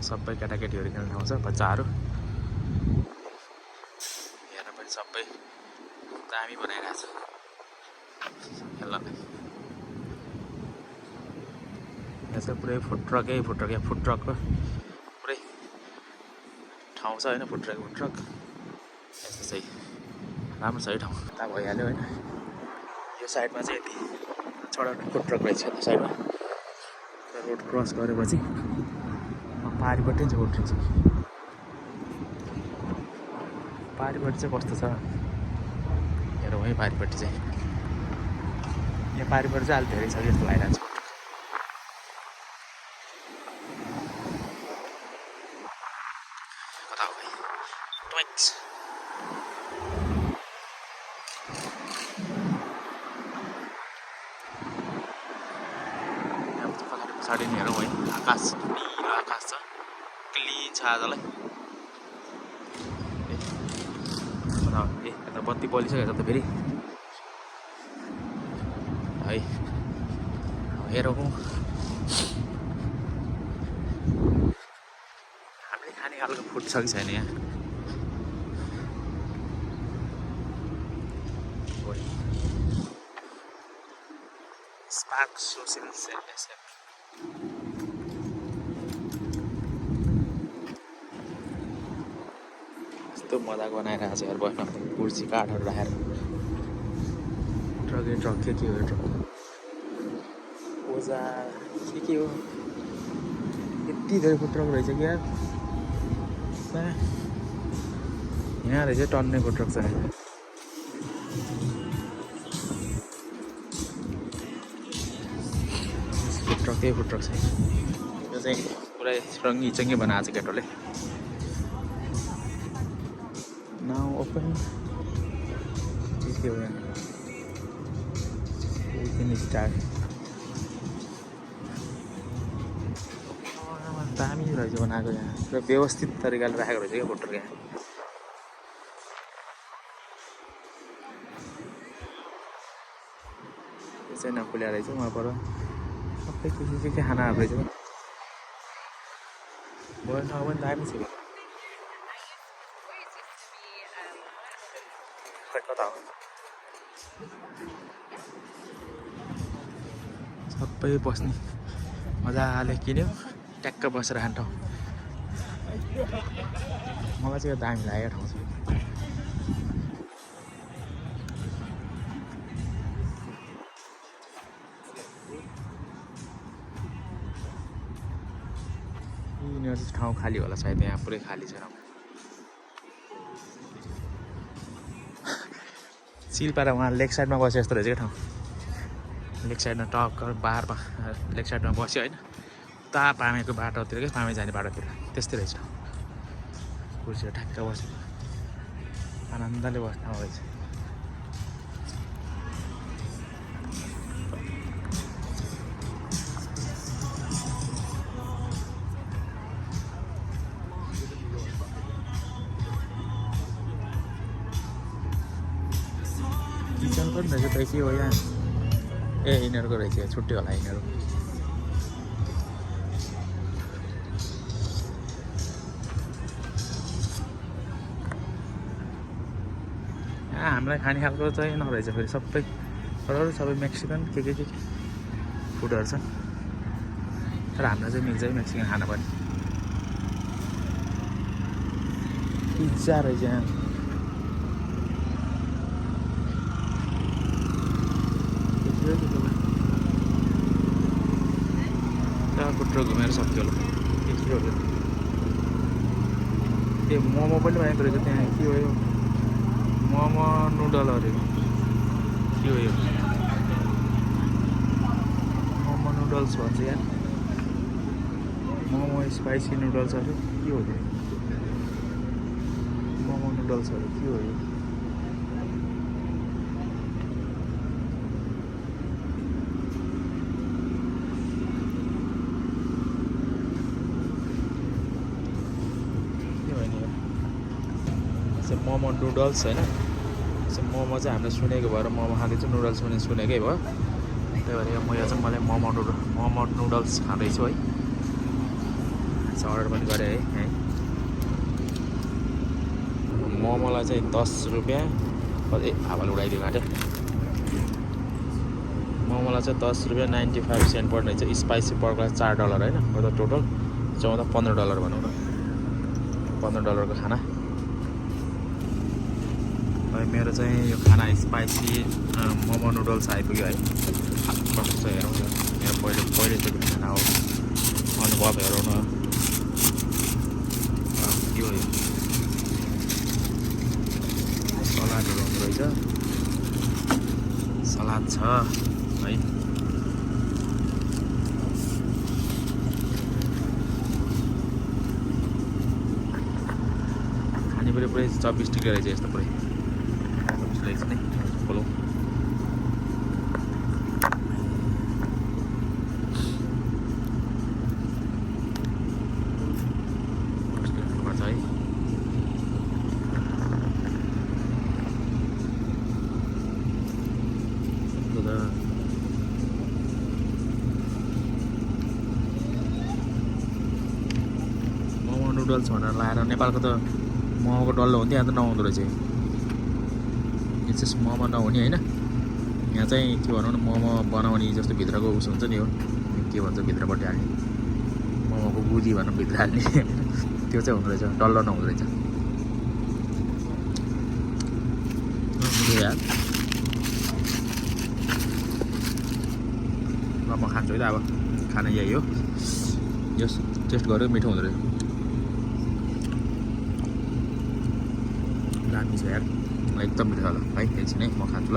सबै केटाकेटीहरू खेल्ने ठाउँ छ बच्चाहरू हेर्न पनि सबै दामी बनाइरहेछ खेल्नलाई यहाँ चाहिँ पुरै फुड ट्रक फुड ट्रकको पुरै ठाउँ छ होइन फुड ट्रक यस्तो चाहिँ राम्रो छ है ठाउँ थाहा भइहाल्यो होइन यो साइडमा चाहिँ यति छोडा फुड ट्रक रहेछ यता साइडमा रोड क्रस गरेपछि पारिपट्टि चाहिँ फुड ट्रक छ पारिपट्टि चाहिँ कस्तो छ हेरौँ है पारिपट्टि चाहिँ यहाँ पारिपट्टि चाहिँ अहिले धेरै छ जस्तो लागिरहेको छ कता हो भाइ ट्वाइक्स पछाडि नि हेरौँ है आकाश निलो आकाश छ क्लिन छ आजलाई यता बत्ती बलिसकेको छ त फेरि है हेरौँ हामीले खाने खालको फुड छ कि छैन यहाँ स्पार्क सोसियल सेन्टर यस्तो मजाको बनाइरहेको छ यार बस्न कुर्सी काठहरू राखेर ट्रक के हो ट्रक ओजा के हो यति धेरै फुड ट्रक रहेछ कि यार यहाँ रहेछ टन्ने फुड ट्रक छ फुड ट्रक छ यो चाहिँ पुरै रङ्गी बनाएको छ केटोले नाउ ओपन के हो स्टार्ट दामी रहेछ बनाएको यहाँ र व्यवस्थित तरिकाले राखेको रहेछ क्या फुड ट्रक यहाँ यो चाहिँ नखुल्या रहेछ उहाँ पर सबै के खानाहरू रहेछ बस्ने ठाउँ पनि दामी छ कता हो सबै बस्ने मजाले किन्यो ट्याक्क बसेर खाने ठाउँ मलाई चाहिँ दामी लागेको ठाउँ छ यिनीहरू चाहिँ ठाउँ खाली होला सायद यहाँ पुरै खाली छैन सिलपारा उहाँ लेक साइडमा बस्यो जस्तो रहेछ क्या ठाउँ लेक साइडमा टक्कर बारमा लेक साइडमा बस्यो होइन उता पामेको बाटोतिर क्या पामे जाने बाटोतिर त्यस्तै रहेछ कुर्सीहरू ठ्याक्क बस्यो आनन्दले बस्न रहेछ किचन पनि रहेछ त के हो यहाँ ए यिनीहरूको रहेछ छुट्टी होला यिनीहरू यहाँ हामीलाई खाने खालको चाहिँ नरहेछ फेरि सबै सबै मेक्सिकन के फुडहरू छन् तर हामीलाई चाहिँ मिल्छ है मेक्सिकन खाना पनि पिज्जा रहेछ यहाँ फुड ट्रक घुमेर सक्यो होला के हो ए मोमो पनि बनाएको रहेछ त्यहाँ के हो यो मोमो नुडलहरू के हो यो मोमो नुडल्स भन्छ यहाँ मोमो स्पाइसी नुडल्सहरू के हो त्यो मोमो नुडल्सहरू के हो यो मोमो नुडल्स होइन मोमो चाहिँ हामीले सुनेको भएर मोमो खाँदैछु नुडल्स पनि सुनेकै भयो त्यही भएर म यहाँ चाहिँ मलाई मोमो नुडल्स खाँदैछु है अर्डर पनि गरेँ है मोमोलाई चाहिँ 10 रुपियाँ ए हावाले उडाइदियो घाँटे मोमोलाई चाहिँ 10 रुपियाँ 95 सेन्ट पर्ने चाहिँ स्पाइसी पर्कलाई $4 होइन मतलब टोटल $15 भनौँ न $15 को खाना है मेरो चाहिँ यो खाना स्पाइसी मोमो नुडल्स आइपुग्यो है कस्तो हेरौँ मेरो पहिलोचोटि खाना हो अनुभव हेरौँ न के हो यो सलादहरू हुँदो रहेछ सलाद छ है खाने पुरै 24 डिग्री रहेछ यस्तो पुरै 24 रहेछ नै खोलौँ पर्छ है मोमो नुडल्स भनेर लाएर नेपालको त मोमोको डल्लो हुन्थ्यो यहाँ त नहुँदो रहेछ यो चाहिँ मोमो नहुने होइन यहाँ चाहिँ के भनौँ न मोमो बनाउने जस्तो भित्रको उस हुन्छ नि हो के भन्छ भित्रपट्टि हाल्ने मोमोको गुदी भनौँ भित्र हाल्ने त्यो चाहिँ हुँदो रहेछ डल्लो नहुँदो रहेछ यार ल म खान्छु है त अब खाना यही हो यस टेस्ट गऱ्यो मिठो हुँदो रहेछ दामी छ यार एकदम मिठो होला है एकछिन है म खान्छु ल